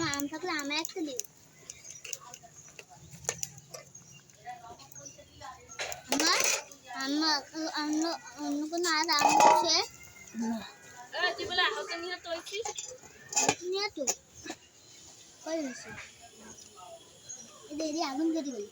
আম থাকলে আমি একটা দিই। অন্য কোনো আর আম আছে? নিয়ে তো কই হয়েছে এদের আগুন কেটে গেল।